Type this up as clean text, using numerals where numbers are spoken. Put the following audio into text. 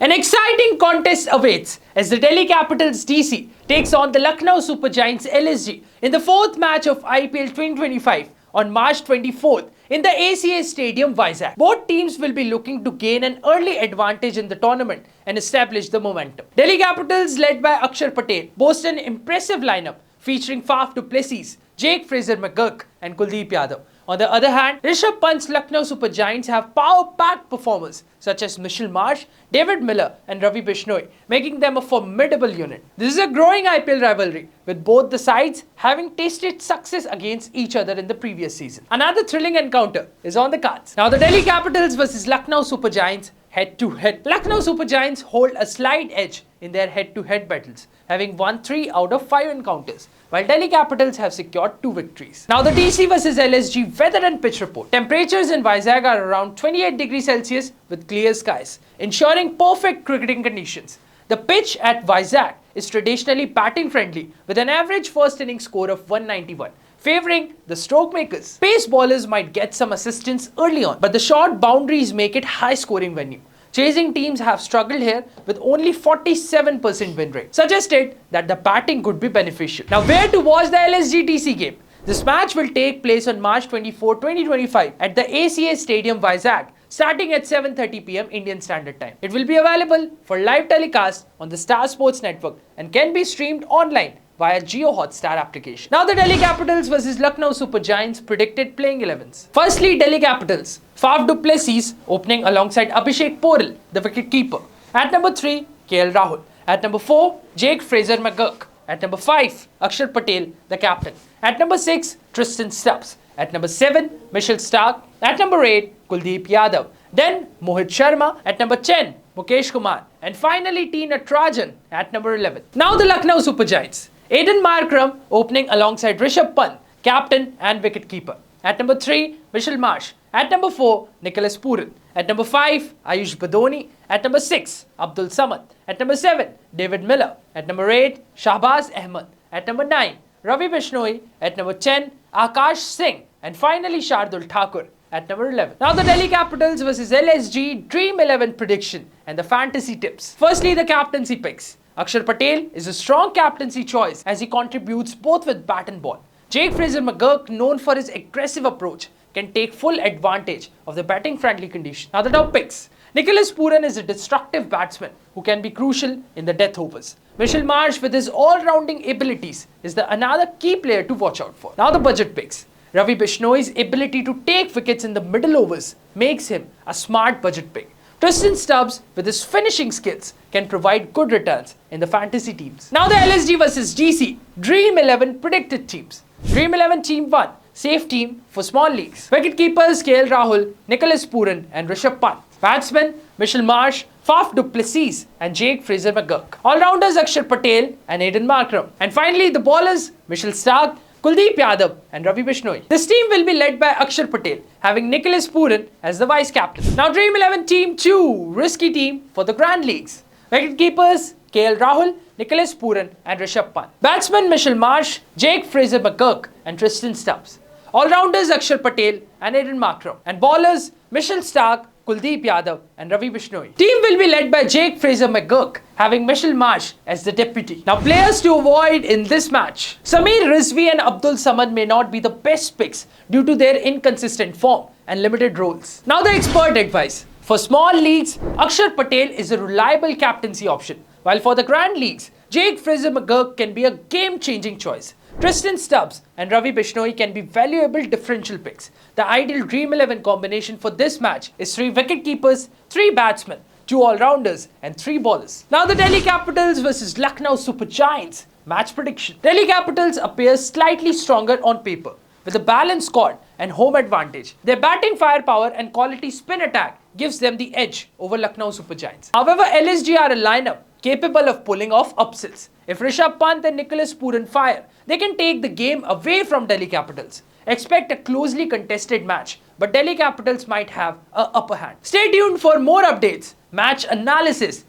An exciting contest awaits as the Delhi Capitals DC takes on the Lucknow Super Giants LSG in the fourth match of IPL 2025 on March 24th in the ACA Stadium, Vizag. Both teams will be looking to gain an early advantage in the tournament and establish the momentum. Delhi Capitals, led by Akshar Patel, boast an impressive lineup featuring Faf du Plessis, Jake Fraser-McGurk and Kuldeep Yadav. On the other hand, Rishabh Pant's Lucknow Super Giants have power-packed performers such as Mitchell Marsh, David Miller and Ravi Bishnoi, making them a formidable unit. This is a growing IPL rivalry, with both the sides having tasted success against each other in the previous season. Another thrilling encounter is on the cards. Now the Delhi Capitals versus Lucknow Super Giants head-to-head. Lucknow Super Giants hold a slight edge in their head-to-head battles, having won 3 out of 5 encounters, while Delhi Capitals have secured 2 victories. Now the DC vs LSG weather and pitch report. Temperatures in Vizag are around 28 degrees Celsius with clear skies, ensuring perfect cricketing conditions. The pitch at Vizag is traditionally batting friendly with an average first inning score of 191. Favoring the stroke makers. Pace bowlers might get some assistance early on, but the short boundaries make it high-scoring venue. Chasing teams have struggled here with only 47% win rate, suggested that the batting could be beneficial. Now, where to watch the LSG-DC game? This match will take place on March 24, 2025 at the ACA Stadium, Vizag, starting at 7:30 p.m. Indian Standard Time. It will be available for live telecast on the Star Sports Network and can be streamed online via Jio Hotstar application. Now the Delhi Capitals vs Lucknow Super Giants predicted playing 11s. Firstly, Delhi Capitals. Faf du Plessis opening alongside Abhishek Porel, the wicket-keeper. At number 3, KL Rahul. At number 4, Jake Fraser-McGurk. At number 5, Akshar Patel, the captain. At number 6, Tristan Stubbs. At number 7, Mitchell Starc. At number 8, Kuldeep Yadav. Then Mohit Sharma. At number 10, Mukesh Kumar. And finally T. Natarajan at number 11. Now the Lucknow Super Giants. Aiden Markram opening alongside Rishabh Pant, captain and wicket-keeper. At number 3, Mitchell Marsh. At number 4, Nicholas Pooran. At number 5, Ayush Badoni. At number 6, Abdul Samad. At number 7, David Miller. At number 8, Shahbaz Ahmed. At number 9, Ravi Bishnoi. At number 10, Akash Singh. And finally Shardul Thakur at number 11. Now the Delhi Capitals vs LSG Dream 11 prediction and the fantasy tips. Firstly, the captaincy picks. Akshar Patel is a strong captaincy choice as he contributes both with bat and ball. Jake Fraser-McGurk, known for his aggressive approach, can take full advantage of the batting-friendly condition. Now the top picks. Nicholas Pooran is a destructive batsman who can be crucial in the death overs. Mitchell Marsh, with his all-rounding abilities, is another key player to watch out for. Now the budget picks. Ravi Bishnoi's ability to take wickets in the middle overs makes him a smart budget pick. Tristan Stubbs, with his finishing skills, can provide good returns in the fantasy teams. Now the LSG vs GC Dream 11 predicted teams. Dream 11 Team 1, safe team for small leagues. Wicket keepers KL Rahul, Nicholas Pooran and Rishabh Pant. Batsmen Mitchell Marsh, Faf du Plessis and Jake Fraser-McGurk. All-rounders Akshar Patel and Aiden Markram. And finally the bowlers Mitchell Starc, Kuldeep Yadav and Ravi Bishnoi. This team will be led by Akshar Patel, having Nicholas Pooran as the vice-captain. Now Dream 11 Team 2, risky team for the Grand Leagues. Wicket keepers KL Rahul, Nicholas Pooran and Rishabh Pant. Batsmen Mitchell Marsh, Jake Fraser-McGurk and Tristan Stubbs. All-rounders Akshar Patel and Aiden Markram. And bowlers Mitchell Starc, Kuldeep Yadav and Ravi Bishnoi. Team will be led by Jake Fraser-McGurk, having Mitchell Marsh as the deputy. Now players to avoid in this match. Sameer Rizvi and Abdul Samad may not be the best picks due to their inconsistent form and limited roles. Now the expert advice. For small leagues, Akshar Patel is a reliable captaincy option, while for the Grand Leagues, Jake Fraser-McGurk can be a game-changing choice. Tristan Stubbs and Ravi Bishnoi can be valuable differential picks. The ideal Dream 11 combination for this match is 3 wicket keepers, 3 batsmen, 2 all-rounders and 3 bowlers. Now the Delhi Capitals vs Lucknow Super Giants match prediction. Delhi Capitals appear slightly stronger on paper with a balanced squad and home advantage. Their batting firepower and quality spin attack gives them the edge over Lucknow Super Giants. However, LSG are a lineup capable of pulling off upsets. If Rishabh Pant and Nicholas Pooran fire, they can take the game away from Delhi Capitals. Expect a closely contested match, but Delhi Capitals might have an upper hand. Stay tuned for more updates, match analysis